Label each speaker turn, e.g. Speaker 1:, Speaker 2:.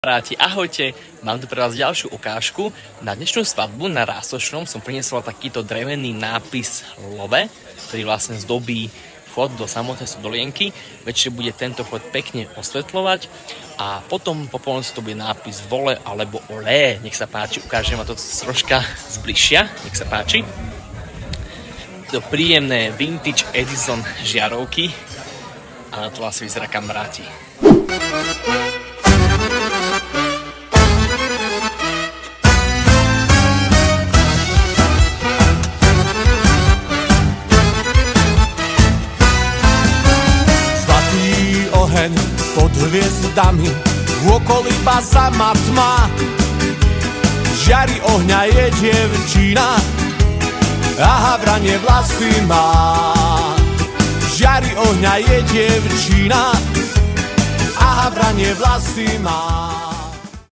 Speaker 1: Kamaráti, ahojte, mám tu pre vás ďalšiu ukážku. Na dnešnú svadbu na Rásočnom som priniesla takýto drevený nápis Love, ktorý vlastne zdobí vchod do samotnej Sudolienky. Večer bude tento vchod pekne osvetľovať a potom po polnoci to bude nápis Vole alebo Olé. Nech sa páči, ukážem vám to troška zbližšia, nech sa páči. To príjemné vintage Edison žiarovky a na to vlastne vyzerá, kamaráti.
Speaker 2: Pod hviezdami v okolí iba sama tma, žiari ohňa je dievčina a havranie vlasy má. Žiari ohňa je dievčina a havranie vlasy má.